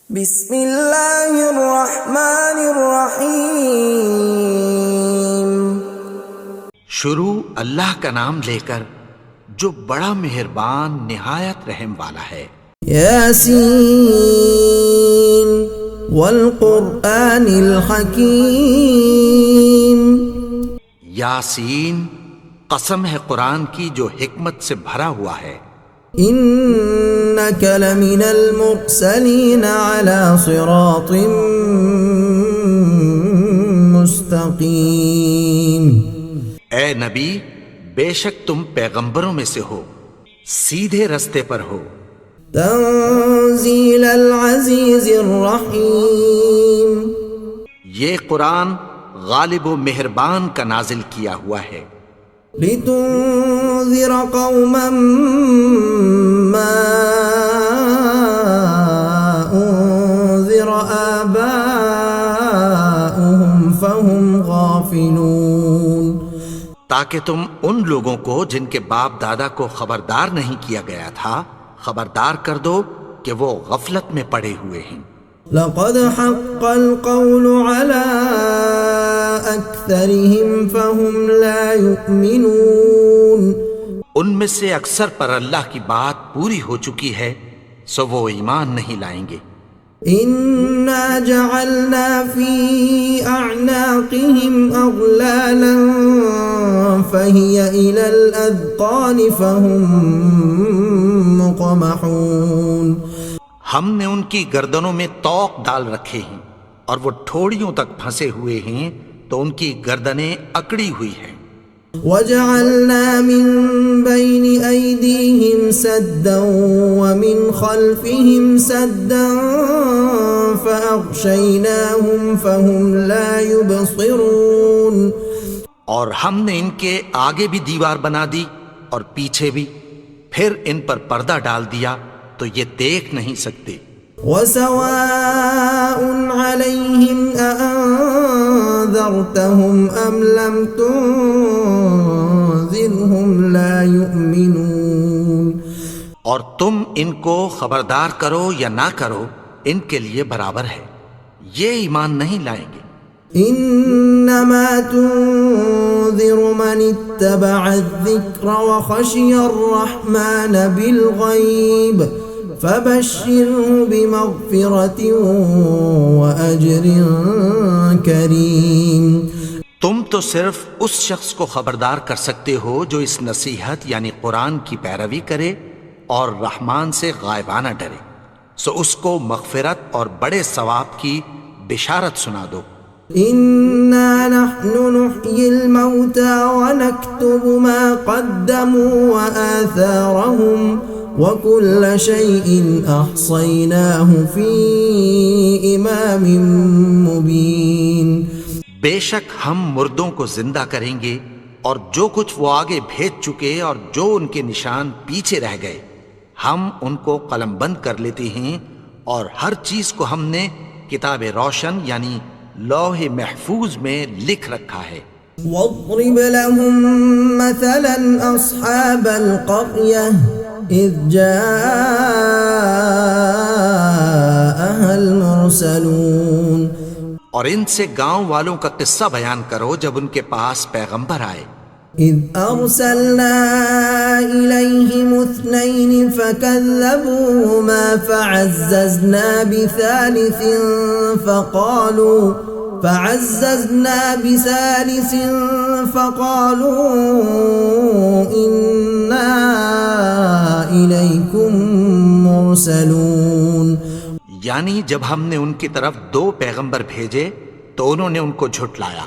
بسم اللہ الرحمن الرحیم۔ شروع اللہ کا نام لے کر جو بڑا مہربان نہایت رحم والا ہے۔ یاسین والقرآن الحکیم۔ یاسین، قسم ہے قرآن کی جو حکمت سے بھرا ہوا ہے۔ انک لمن المرسلین علی صراط مستقیم۔ اے نبی، بے شک تم پیغمبروں میں سے ہو، سیدھے رستے پر ہو۔ تنزیل العزیز الرحیم۔ یہ قرآن غالب و مہربان کا نازل کیا ہوا ہے۔ لتنذر قوما ما انذر آباؤهم فهم غافلون۔ تاکہ تم ان لوگوں کو جن کے باپ دادا کو خبردار نہیں کیا گیا تھا خبردار کر دو کہ وہ غفلت میں پڑے ہوئے ہیں۔ لقد حق القول على اکثرهم فهم لا يؤمنون۔ ان میں سے اکثر پر اللہ کی بات پوری ہو چکی ہے سو وہ ایمان نہیں لائیں گے۔ انا جعلنا في اعناقهم اغلالا فهي الى الاذقان فهم مقمحون۔ ہم نے ان کی گردنوں میں طوق ڈال رکھے ہیں اور وہ ٹھوڑیوں تک پھنسے ہوئے ہیں تو ان کی گردنیں اکڑی ہوئی ہیں۔ وجعلنا من بين أيديهم سدا ومن خلفهم سدا فأغشيناهم فهم لا يبصرون۔ اور ہم نے ان کے آگے بھی دیوار بنا دی اور پیچھے بھی، پھر ان پر پردہ ڈال دیا تو یہ دیکھ نہیں سکتے۔ وسواء عليهم أأنذرتهم أم لم تنذرهم لا يؤمنون۔ اور تم ان کو خبردار کرو یا نہ کرو ان کے لیے برابر ہے، یہ ایمان نہیں لائیں گے۔ انما تنذر من اتبع الذکر وخشی الرحمن بالغیب فبشره بمغفرة وأجر کریم۔ تم تو صرف اس شخص کو خبردار کر سکتے ہو جو اس نصیحت یعنی قرآن کی پیروی کرے اور رحمان سے غائبانہ ڈرے، سو اس کو مغفرت اور بڑے ثواب کی بشارت سنا دو۔ انا نحن نحيي الموتى ونكتب ما قدموا وآثارهم وكل شيء احصيناه في امام مبين۔ بے شک ہم مردوں کو زندہ کریں گے اور جو کچھ وہ آگے بھیج چکے اور جو ان کے نشان پیچھے رہ گئے ہم ان کو قلم بند کر لیتے ہیں، اور ہر چیز کو ہم نے کتاب روشن یعنی لوح محفوظ میں لکھ رکھا ہے۔ واضرب لهم مثلا اصحاب القرية اذ جاءها المرسلون۔ اور ان سے گاؤں والوں کا قصہ بیان کرو جب ان کے پاس پیغمبر آئے۔ اذ ارسلنا الیہم اثنین فکذبوہما فعززنا بثالث فقالوا انا الیکم مرسلون۔ یعنی جب ہم نے ان کی طرف 2 پیغمبر بھیجے تو انہوں نے ان کو جھٹلایا،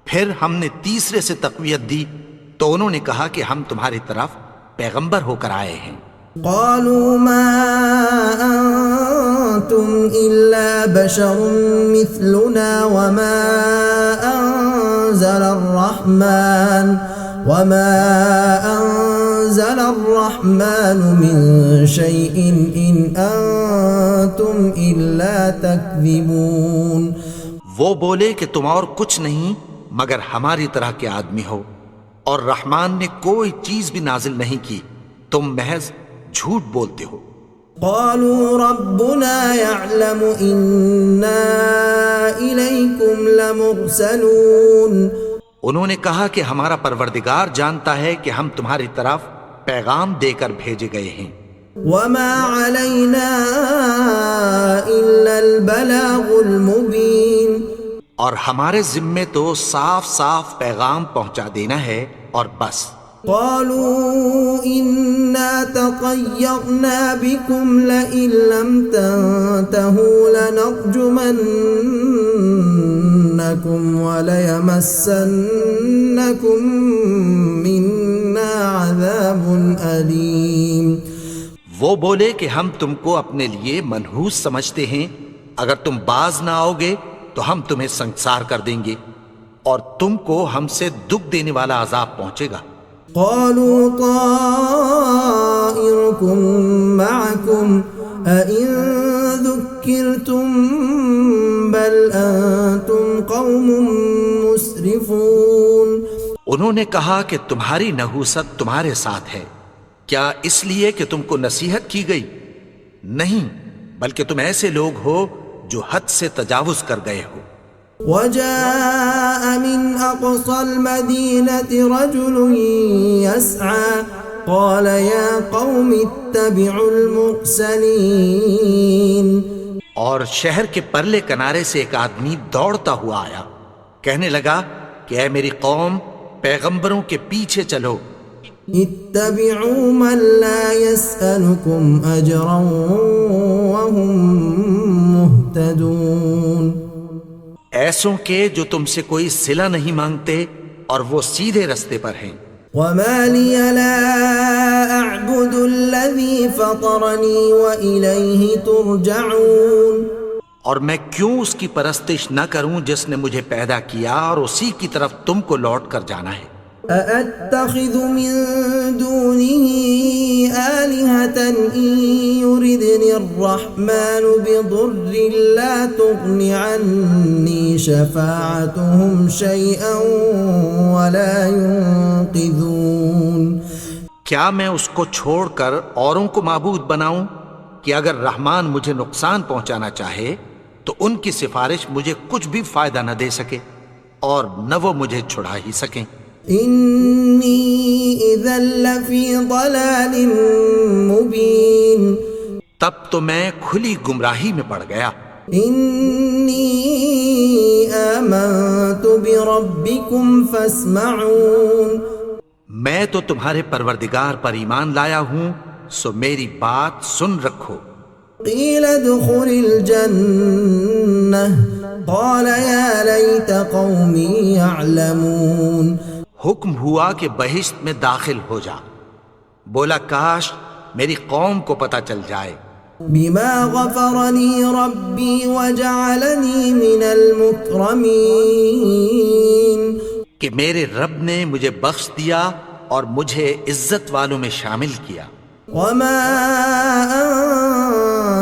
پھر ہم نے تیسرے سے تقویت دی تو انہوں نے کہا کہ ہم تمہاری طرف پیغمبر ہو کر آئے ہیں۔ قالوا ما انتم الا بشر مثلنا وما انزل الرحمن من شيء ان انتم الا تكذبون۔ وہ بولے کہ تم اور کچھ نہیں مگر ہماری طرح کے آدمی ہو، اور رحمان نے کوئی چیز بھی نازل نہیں کی، تم محض جھوٹ بولتے ہو۔ قالوا ربنا يعلم إنا إليكم لمرسلون. انہوں نے کہا کہ ہمارا پروردگار جانتا ہے کہ ہم تمہاری طرف پیغام دے کر بھیجے گئے ہیں. وما علينا إلا البلاغ المبين. اور ہمارے ذمے تو صاف صاف پیغام پہنچا دینا ہے اور بس. قالوا إنا تطيرنا بكم لئن لم تنتهوا لنرجمنكم وليمسنكم منا عذاب أليم. وہ بولے کہ ہم تم کو اپنے لیے منحوس سمجھتے ہیں، اگر تم باز نہ آؤ گے تو ہم تمہیں سنگسار کر دیں گے اور تم کو ہم سے دکھ دینے والا عذاب پہنچے گا. قالوا طائركم معكم أئن ذكرتم بل أنتم قوم مسرفون. انہوں نے کہا کہ تمہاری نحوست تمہارے ساتھ ہے، کیا اس لیے کہ تم کو نصیحت کی گئی؟ نہیں، بلکہ تم ایسے لوگ ہو جو حد سے تجاوز کر گئے ہو. وجاء من أقصى المدينة رجل يسعى قال يا قوم اتبعوا المرسلين. اور شہر کے پرلے کنارے سے ایک آدمی دوڑتا ہوا آیا، کہنے لگا کہ اے میری قوم، پیغمبروں کے پیچھے چلو. اتبعوا من لا يسألكم أجرا وهم مهتدون. ایسوں کے جو تم سے کوئی صلہ نہیں مانگتے اور وہ سیدھے رستے پر ہیں. وما لي لا أعبد الذي فطرني وإليه ترجعون. اور میں کیوں اس کی پرستش نہ کروں جس نے مجھے پیدا کیا اور اسی کی طرف تم کو لوٹ کر جانا ہے. أأتخذ من دونه آلهة إن يردني الرحمن بضر لا تغن عني شفاعتهم شيئا ولا ينقذون. کیا میں اس کو چھوڑ کر اوروں کو معبود بناؤں کہ اگر رحمان مجھے نقصان پہنچانا چاہے تو ان کی سفارش مجھے کچھ بھی فائدہ نہ دے سکے اور نہ وہ مجھے چھڑا ہی سکیں. انی اذا لفی ضلال مبین. تب تو میں کھلی گمراہی میں پڑ گیا. انی آمنت بربکم فاسمعون. میں تو تمہارے پروردگار پر ایمان لایا ہوں، سو میری بات سن رکھو. قیل ادخل الجنہ قال یا لیت قومی یعلمون. حکم ہوا کہ بہشت میں داخل ہو جا. بولا کاش میری قوم کو پتہ چل جائے. بما غفرنی ربی وجعلنی من المکرمین. کہ میرے رب نے مجھے بخش دیا اور مجھے عزت والوں میں شامل کیا. وما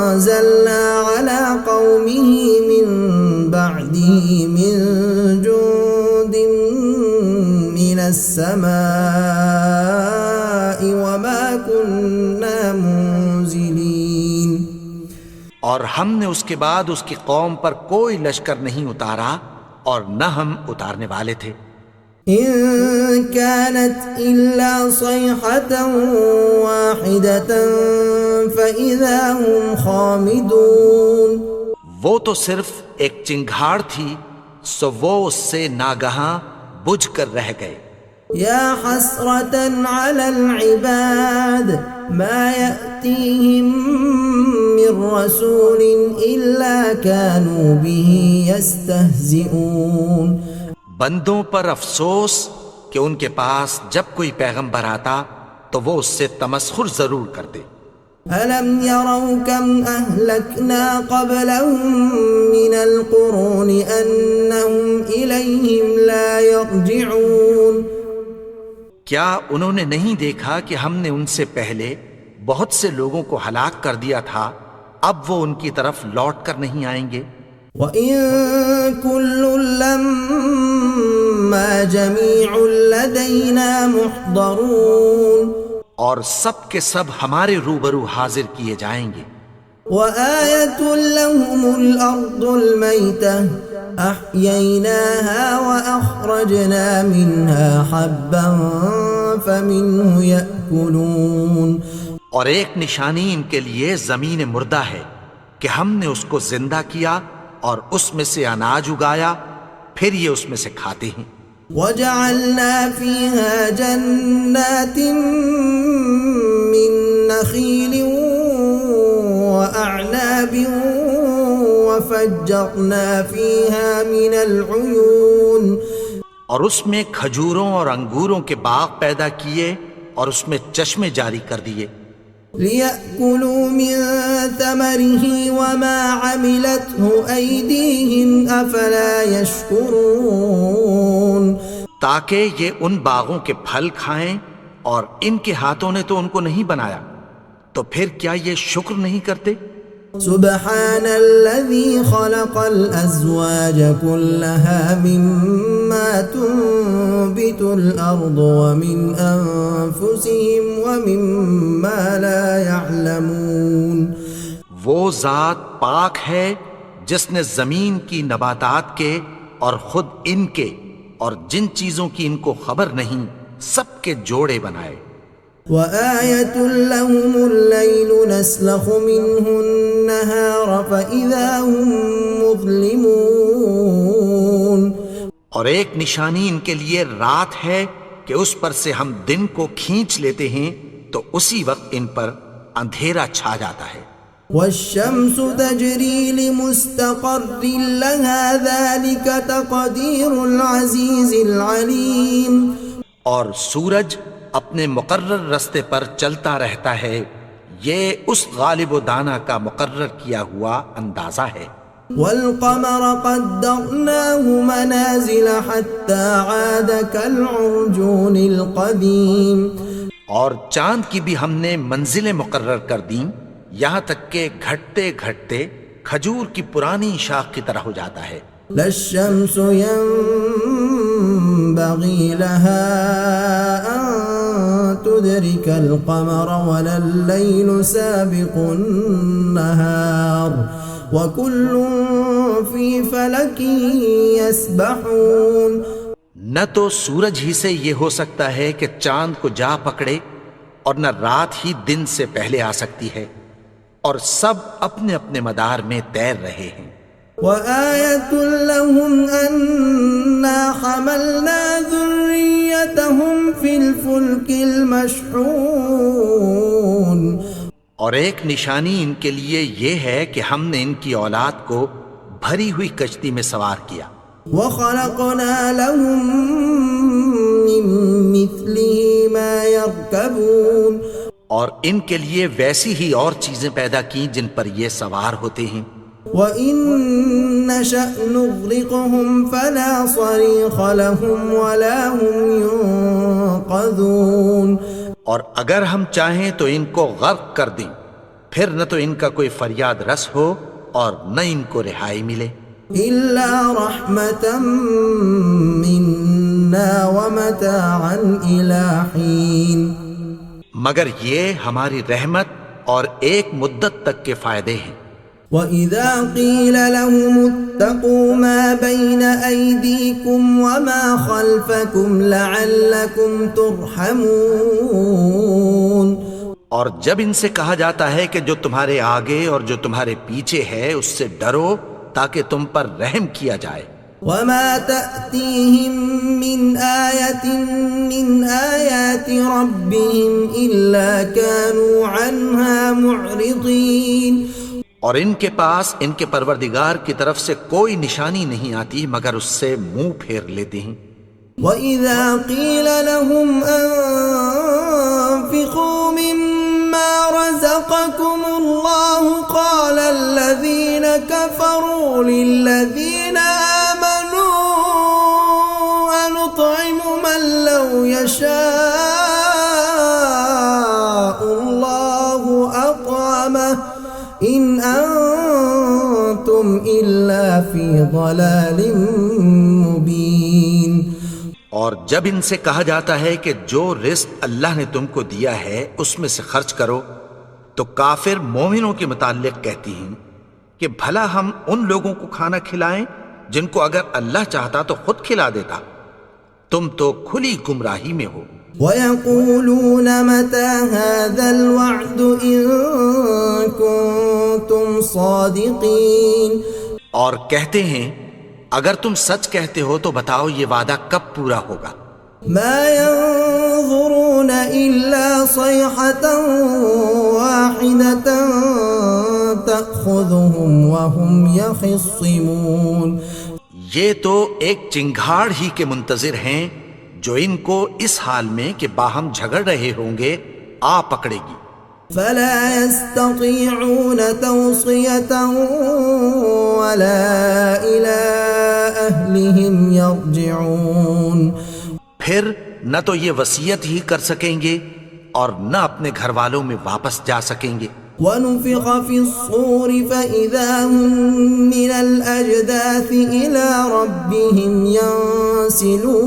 انزلنا على قومه من بعده من جند من السماء وما كنا منزلين. اور ہم نے اس کے بعد اس کی قوم پر کوئی لشکر نہیں اتارا اور نہ ہم اتارنے والے تھے. إن كانت إلا صيحة واحدة فإذا هم خامدون. وہ تو صرف ایک چنگھاڑ تھی، سو وہ اس سے ناگہاں بجھ کر رہ گئے. يا حسرة على العباد ما يأتيهم من رسول إلا كانوا به يستهزئون. بندوں پر افسوس کہ ان کے پاس جب کوئی پیغمبر آتا تو وہ اس سے تمسخر ضرور کرتے. أَلَمْ يَرَوْا كَمْ أَهْلَكْنَا قَبْلَهُمْ مِنَ الْقُرُونِ أَنَّهُمْ إِلَيْهِمْ لَا يَرْجِعُونَ. کیا انہوں نے نہیں دیکھا کہ ہم نے ان سے پہلے بہت سے لوگوں کو ہلاک کر دیا تھا، اب وہ ان کی طرف لوٹ کر نہیں آئیں گے. وَإِن كُلٌّ لَّمَّا جَمِيعٌ لَّدَيْنَا مُحْضَرُونَ. اور سب کے سب ہمارے روبرو حاضر کیے جائیں گے۔ وآية لهم الأرض الميتة أحييناها وأخرجنا منها حبا فمنه يأكلون، اور ایک نشانی ان کے لیے زمین مردہ ہے کہ ہم نے اس کو زندہ کیا اور اس میں سے اناج اگایا، پھر یہ اس میں سے کھاتے ہیں۔ وجعلنا فيها جنات من نخيل وأعناب وفجرنا فيها من العيون، اور اس میں کھجوروں اور انگوروں کے باغ پیدا کیے اور اس میں چشمے جاری کر دیے، ليأكلوا من ثمره وما عملته أيديهم أفلا يشكرون، تاکہ یہ ان باغوں کے پھل کھائیں اور ان کے ہاتھوں نے تو ان کو نہیں بنایا، تو پھر کیا یہ شکر نہیں کرتے؟ سبحان الذي خلق الأزواج كلها مما تنبت الأرض ومن أنفسهم ومما لا يعلمون، وہ ذات پاک ہے جس نے زمین کی نباتات کے اور خود ان کے اور جن چیزوں کی ان کو خبر نہیں سب کے جوڑے بنائے۔ وآية لهم الليل نسلخ منه النهار فإذا هم مظلمون، اور ایک نشانی ان کے لیے رات ہے کہ اس پر سے ہم دن کو کھینچ لیتے ہیں تو اسی وقت ان پر اندھیرا چھا جاتا ہے۔ والشمس تجري لمستقر لها ذلك تقدير العزيز العليم، اور سورج اپنے مقرر رستے پر چلتا رہتا ہے، یہ اس غالب و دانا کا مقرر کیا ہوا اندازہ ہے۔ والقمر قدرناه منازل حتى عاد كالعرجون القديم، اور چاند کی بھی ہم نے منزلیں مقرر کر دیں یہاں تک کہ گھٹتے گھٹتے کھجور کی پرانی شاخ کی طرح ہو جاتا ہے۔ لا الشمس ينبغي لها أن تدرك القمر ولا الليل سابق النهار وكل في فلك يسبحون، نہ تو سورج ہی سے یہ ہو سکتا ہے کہ چاند کو جا پکڑے اور نہ رات ہی دن سے پہلے آ سکتی ہے، اور سب اپنے اپنے مدار میں تیر رہے ہیں۔ وآية لهم أنا حملنا ذريتهم في الفلك المشحون، اور ایک نشانی ان کے لیے یہ ہے کہ ہم نے ان کی اولاد کو بھری ہوئی کشتی میں سوار کیا، وخلقنا لهم من مثله ما يركبون، اور ان کے لیے ویسی ہی اور چیزیں پیدا کی جن پر یہ سوار ہوتے ہیں۔ وَإِن نَّشَأْ نُغْرِقْهُمْ فَلَا صَرِيخَ لَهُمْ وَلَا هُمْ يُنقَذُونَ، اور اگر ہم چاہیں تو ان کو غرق کر دیں، پھر نہ تو ان کا کوئی فریاد رس ہو اور نہ ان کو رہائی ملے۔ إِلَّا رَحْمَةً مِّنَّا وَمَتَاعًا إِلَىٰ حِينٍ، مگر یہ ہماری رحمت اور ایک مدت تک کے فائدے ہیں۔ وَإِذَا قِيلَ لَهُمُ اتَّقُوا مَا بَيْنَ أَيْدِيكُمْ وَمَا خَلْفَكُمْ لَعَلَّكُمْ تُرْحَمُونَ، اور جب ان سے کہا جاتا ہے کہ جو تمہارے آگے اور جو تمہارے پیچھے ہے اس سے ڈرو تاکہ تم پر رحم کیا جائے۔ وَمَا تَأْتِيهِم مِّنْ آيَةٍ مِّنْ آيَاتِ رَبِّهِمْ إِلَّا كَانُوا عَنْهَا مُعْرِضِينَ، اور ان کے پاس ان کے پروردگار کی طرف سے کوئی نشانی نہیں آتی مگر اس سے منہ پھیر لیتے ہیں۔ وَإِذَا قِيلَ لَهُمْ أَنفِقُوا مِمَّا رَزَقَكُمُ اللَّهُ قَالَ الَّذِينَ كَفَرُوا لِلَّذِينَ آمَنُوا أَنُطْعِمُ مَن لَّوْ يَشَاءُ اللَّهُ أَطْعَمَهُ إِنْ أَنْتُمْ إِلَّا فِي ضَلَالٍ مُبِينٍ، اور اور جب ان سے کہا جاتا ہے کہ جو رزق اللہ نے تم کو دیا ہے اس میں سے خرچ کرو، تو کافر مومنوں کے متعلق کہتی ہیں کہ بھلا ہم ان لوگوں کو کھانا کھلائیں جن کو اگر اللہ چاہتا تو خود کھلا دیتا، تم تو کھلی گمراہی میں ہو۔ وَيَقُولُونَ مَتَى هَذَا الْوَعْدُ إِن كُنتُمْ صَادِقِينَ، اور کہتے ہیں اگر تم سچ کہتے ہو تو بتاؤ یہ وعدہ کب پورا ہوگا۔ مَا يَنظُرُونَ إِلَّا صَيْحَةً وَاحِدَةً تَأْخُذُهُمْ وَهُمْ يَخِصِّمُونَ، یہ تو ایک چنگھاڑ ہی کے منتظر ہیں جو ان کو اس حال میں کہ باہم جھگڑ رہے ہوں گے آ پکڑے گی۔ فَلَا يَسْتَطِيعُونَ تَوْصِيَةً وَلَا إِلَىٰ أَهْلِهِمْ يَرْجِعُونَ، پھر نہ تو یہ وصیت ہی کر سکیں گے اور نہ اپنے گھر والوں میں واپس جا سکیں گے۔ وَنُفِخَ فِي الصُّورِ فَإِذَا هُم مِّنَ الْأَجْدَاثِ إِلَىٰ رَبِّهِمْ يَنسِلُونَ،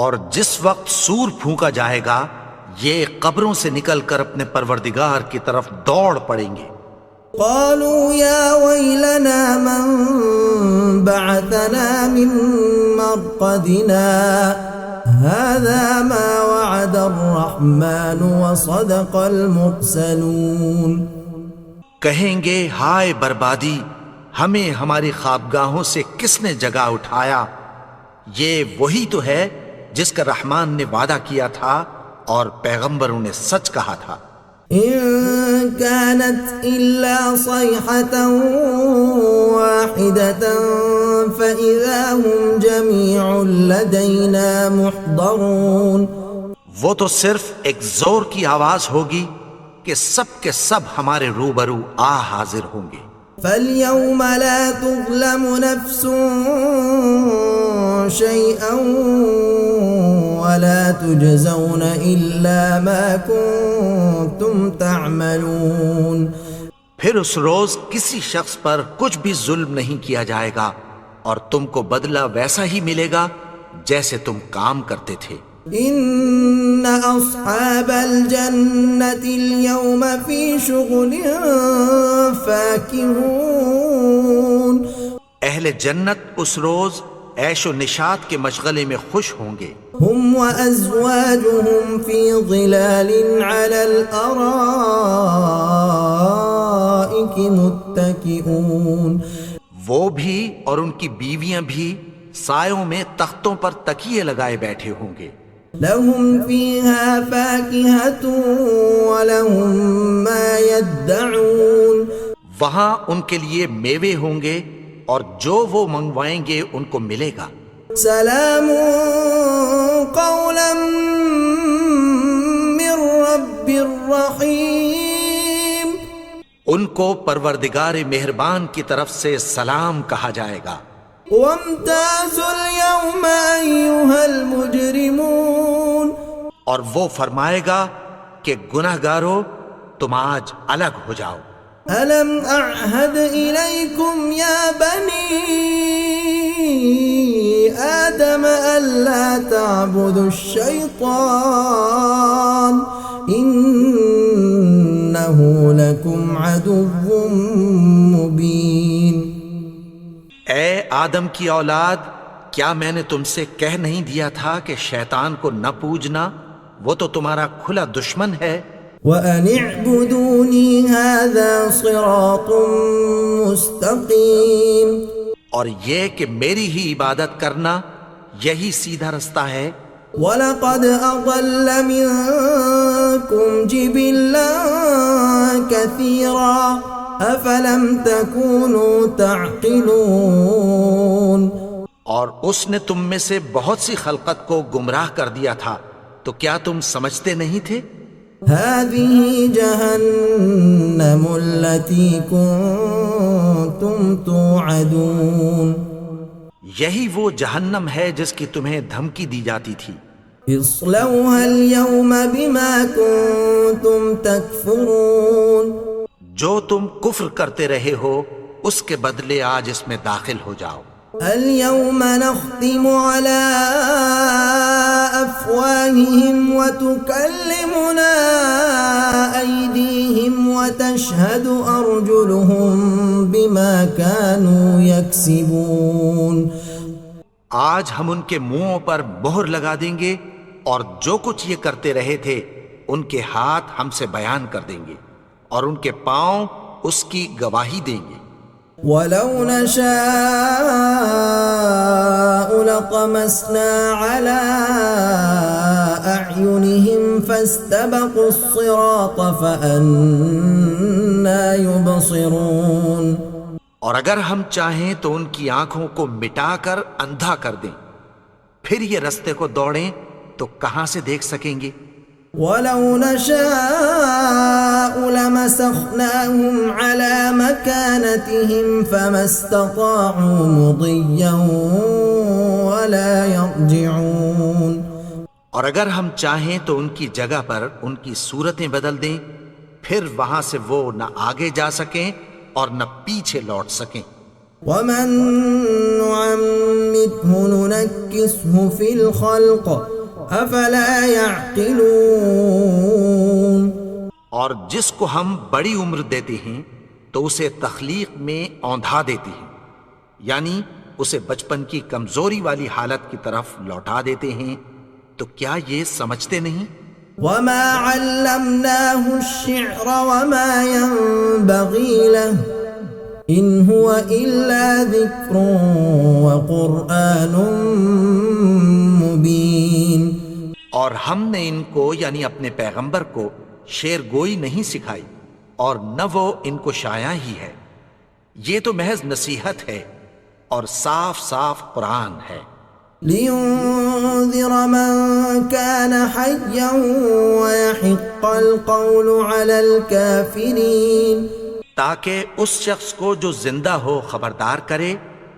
اور جس وقت سور پھونکا جائے گا یہ قبروں سے نکل کر اپنے پروردگار کی طرف دوڑ پڑیں گے۔ قالوا يا ويلنا من بعثنا من مرقدنا هذا ما وعد الرحمن وصدق المرسلون، کہیں گے ہائے بربادی، ہمیں ہماری خوابگاہوں سے کس نے جگا اٹھایا، یہ وہی تو ہے جس کا رحمان نے وعدہ کیا تھا اور پیغمبروں نے سچ کہا تھا۔ إن كانت إلا صيحة واحدة فإذا هم جميع لدينا محضرون، وہ تو صرف ایک زور کی آواز ہوگی کہ سب کے سب ہمارے روبرو آ حاضر ہوں گے۔ فَالْيَوْمَ لَا تُظْلَمُ نَفْسٌ شَيْئًا وَلَا تُجْزَوْنَ إِلَّا مَا كُنتُمْ تَعْمَلُونَ، پھر اس روز کسی شخص پر کچھ بھی ظلم نہیں کیا جائے گا اور تم کو بدلہ ویسا ہی ملے گا جیسے تم کام کرتے تھے۔ إِنَّ أَصْحَابَ الْجَنَّةِ الْيَوْمَ فِي شُغُلٍ فَاكِهُونَ، اہل جنت اس روز عیش و نشاط کے مشغلے میں خوش ہوں گے۔ هُمْ وَأَزْوَاجُهُمْ فِي ظِلَالٍ عَلَى الْأَرَائِكِ مُتَّكِئُونَ، وہ بھی اور ان کی بیویاں بھی سایوں میں تختوں پر تکیے لگائے بیٹھے ہوں گے۔ لَهُمْ فِيهَا فَاكِهَةٌ وَلَهُمْ مَا يَدَّعُونَ، وہاں ان کے لیے میوے ہوں گے اور جو وہ منگوائیں گے ان کو ملے گا۔ سلام قولا من رب الرحیم، ان کو پروردگار مہربان کی طرف سے سلام کہا جائے گا۔ وامتازوا اليوم أيها المجرمون، اور وہ فرمائے گا کہ گناہگارو تم آج الگ ہو جاؤ۔ ألم أعهد إليكم يا بني آدم ألا تعبدوا الشيطان إنه لكم عدو مبين۔ اے آدم کی اولاد، کیا میں نے تم سے کہہ نہیں دیا تھا کہ شیطان کو نہ پوجنا، وہ تو تمہارا کھلا دشمن ہے۔ وَأَنِ اعْبُدُونِي هَذَا صِرَاطٌ مُسْتَقِيمٌ، اور یہ کہ میری ہی عبادت کرنا یہی سیدھا رستہ ہے۔ وَلَقَدْ أَضَلَّ مِنكُمْ جِبِلًّا كَثِيرًا أَفَلَمْ تَكُونُوا تَعْقِلُونَ، اور اس نے تم میں سے بہت سی خلقت کو گمراہ کر دیا تھا، تو کیا تم سمجھتے نہیں تھے؟ هَذِهِ جَهَنَّمُ الَّتِي كُنتُمْ تُوعَدُونَ، یہی وہ جہنم ہے جس کی تمہیں دھمکی دی جاتی تھی۔ اصْلَوْهَا الْيَوْمَ بِمَا كُنتُمْ تَكْفُرُونَ، جو تم کفر کرتے رہے ہو اس کے بدلے آج اس میں داخل ہو جاؤ۔ اليوم نختم على أفواههم وتكلمنا أيديهم وتشهد أرجلهم بما كانوا يكسبون. آج ہم ان کے منہوں پر مہر لگا دیں گے اور جو کچھ یہ کرتے رہے تھے ان کے ہاتھ ہم سے بیان کر دیں گے اور ان کے پاؤں اس کی گواہی دیں گے. وَلَوْ نَشَاءُ لَطَمَسْنَا عَلَىٰ أَعْيُنِهِمْ فَاسْتَبَقُوا الصِّرَاطَ فَأَنَّىٰ يُبْصِرُونَ. اور اگر ہم چاہیں تو ان کی آنکھوں کو مٹا کر اندھا کر دیں، پھر یہ رستے کو دوڑیں تو کہاں سے دیکھ سکیں گے. وَلَوْ نَشَاءُ لَمَسَخْنَاهُمْ عَلَىٰ مَكَانَتِهِمْ فَمَا اسْتَطَاعُوا مُضِيًّا وَلَا يَرْجِعُونَ. اور اگر ہم چاہیں تو ان کی جگہ پر ان کی صورتیں بدل دیں، پھر وہاں سے وہ نہ آگے جا سکیں اور نہ پیچھے لوٹ سکیں. وَمَن نُّعَمِّرْهُ نُنَكِّسْهُ فِي الْخَلْقِ أَفَلَا يَعْقِلُونَ. اور جس کو ہم بڑی عمر دیتے ہیں تو اسے تخلیق میں اوندھا دیتے ہیں، یعنی اسے بچپن کی کمزوری والی حالت کی طرف لوٹا دیتے ہیں. تو کیا یہ سمجھتے نہیں؟ وَمَا عَلَّمْنَاهُ الشِّعْرَ وَمَا يَنبَغِي لَهُ إِنْ هُوَ إِلَّا ذِكْرٌ وَقُرْآنٌ مُبِينٌ. اور ہم نے ان کو یعنی اپنے پیغمبر کو شعر گوئی نہیں سکھائی اور نہ وہ ان کو شایع ہی ہے، یہ تو محض نصیحت ہے اور صاف صاف قرآن ہے. لِيُنذِرَ مَن كَانَ حَيًّا وَيَحِقَّ الْقَوْلُ عَلَى الْكَافِرِينَ. تاکہ اس شخص کو جو زندہ ہو خبردار کرے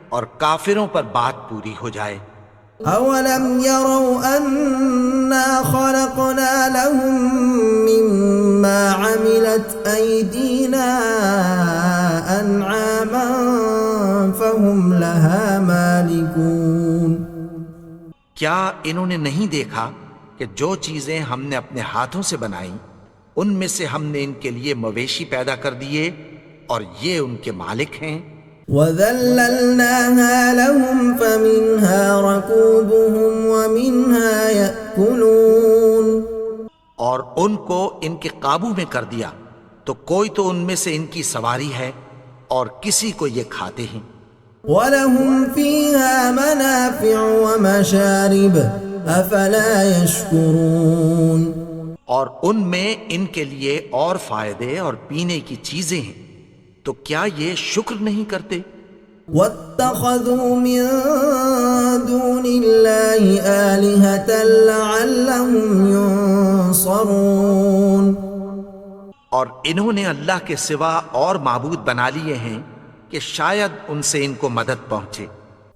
اور کافروں پر بات پوری ہو جائے. أَوَلَمْ يَرَوْا أَنَّا خَلَقْنَا لَهُم مِّمَّا عَمِلَتْ أَيْدِينَا أَنْعَامًا فَهُمْ لَهَا مَالِكُونَ. کیا انہوں نے نہیں دیکھا کہ جو چیزیں ہم نے اپنے ہاتھوں سے بنائیں ان میں سے ہم نے ان کے لیے مویشی پیدا کر دیے اور یہ ان کے مالک ہیں. وَذَلَّلْنَاهَا لَهُمْ فَمِنْهَا رَكُوبُهُمْ وَمِنْهَا يَأْكُلُونَ. اور ان کو ان کے قابو میں کر دیا تو کوئی تو ان میں سے ان کی سواری ہے اور کسی کو یہ کھاتے ہیں. وَلَهُمْ فِيهَا مَنَافِعُ وَمَشَارِبُ أَفَلَا يَشْكُرُونَ. اور ان میں ان کے لیے اور فائدے اور پینے کی چیزیں ہیں، تو کیا یہ شکر نہیں کرتے؟ وَاتَّخَذُوا مِن دُونِ اللَّهِ آلِهَةً لَعَلَّهُمْ يُنصَرُونَ. اور انہوں نے اللہ کے سوا اور معبود بنا لیے ہیں کہ شاید ان سے ان کو مدد پہنچے.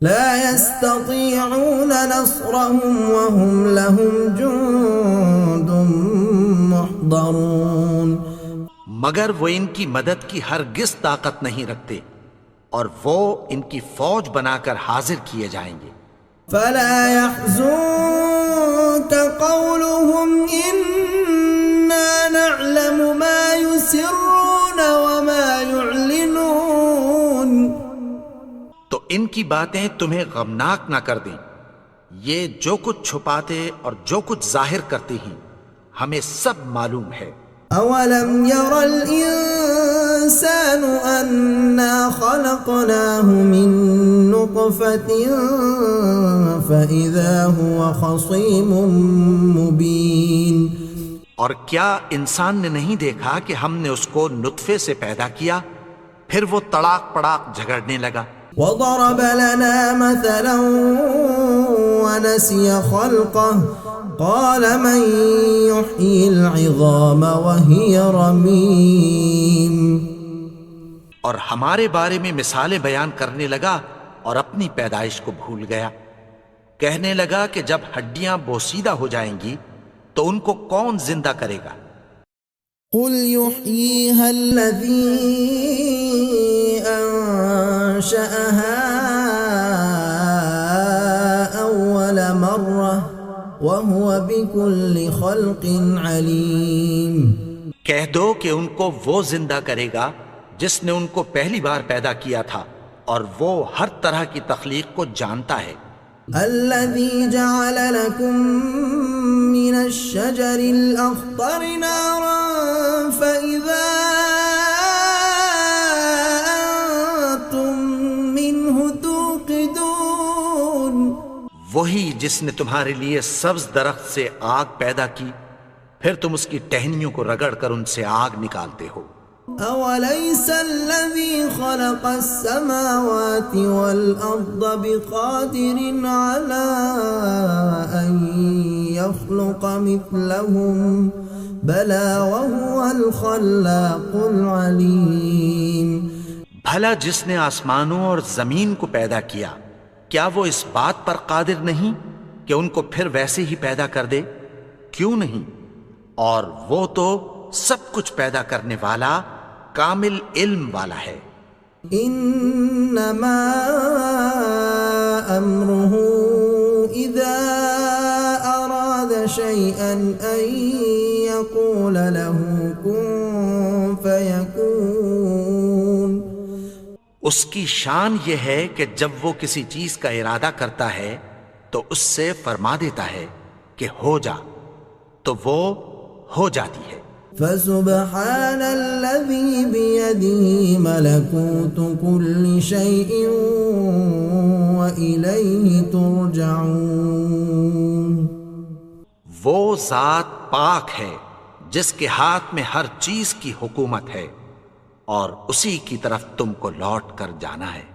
لا يستطيعون نصرهم وهم لهم جند محضرون. مگر وہ ان کی مدد کی ہرگز طاقت نہیں رکھتے اور وہ ان کی فوج بنا کر حاضر کیے جائیں گے. فلا يحزنك قولهم إنا نعلم ما يسرون وما يعلنون. تو ان کی باتیں تمہیں غمناک نہ کر دیں، یہ جو کچھ چھپاتے اور جو کچھ ظاہر کرتے ہیں ہمیں سب معلوم ہے. أَوَلَمْ يَرَ الْإِنسَانُ أَنَّا خَلَقْنَاهُ مِن نُّطْفَةٍ فَإِذَا هُوَ خَصِيمٌ مُّبِينٌ. اور کیا انسان نے نہیں دیکھا کہ ہم نے اس کو نطفے سے پیدا کیا پھر وہ تڑاک پڑاک جھگڑنے لگا. وَضَرَبَ لَنَا مَثَلًا وَنَسِيَ خَلْقَهُ قَالَ مَن يُحْيِي الْعِظَامَ وَهِيَ رَمِيمٌ. اور ہمارے بارے میں مثالیں بیان کرنے لگا اور اپنی پیدائش کو بھول گیا. کہنے لگا کہ جب ہڈیاں بوسیدہ ہو جائیں گی تو ان کو کون زندہ کرے گا؟ قُلْ يُحْيِيهَا الَّذِي أَنشَأَهَا وهو بكل خلق عليم. کہہ دو کہ ان کو وہ زندہ کرے گا جس نے ان کو پہلی بار پیدا کیا تھا، اور وہ ہر طرح کی تخلیق کو جانتا ہے۔ الذي جعل لكم من الشجر الأخضر نارا فإذا أنتم منه توقدون. وہی جس نے تمہارے لیے سبز درخت سے آگ پیدا کی، پھر تم اس کی ٹہنیوں کو رگڑ کر ان سے آگ نکالتے ہو۔ أوليس الذي خلق السماوات والأرض بقادر على أن يخلق مثلهم بلى وهو الخلاق العليم. بھلا جس نے آسمانوں اور زمین کو پیدا کیا، کیا وہ اس بات پر قادر نہیں کہ ان کو پھر ویسے ہی پیدا کر دے؟ کیوں نہیں؟ اور وہ تو سب کچھ پیدا کرنے والا، کامل علم والا ہے۔ انما امره اذا اراد شيئا ان يقول له كن فيكون. اس کی شان یہ ہے کہ جب وہ کسی چیز کا ارادہ کرتا ہے تو اس سے فرما دیتا ہے کہ ہو جا، تو وہ ہو جاتی ہے۔ فسبحان الذي بيده ملكوت كل شيء وإليه ترجعون. وہ ذات پاک ہے جس کے ہاتھ میں ہر چیز کی حکومت ہے، اور اسی کی طرف تم کو لوٹ کر جانا ہے۔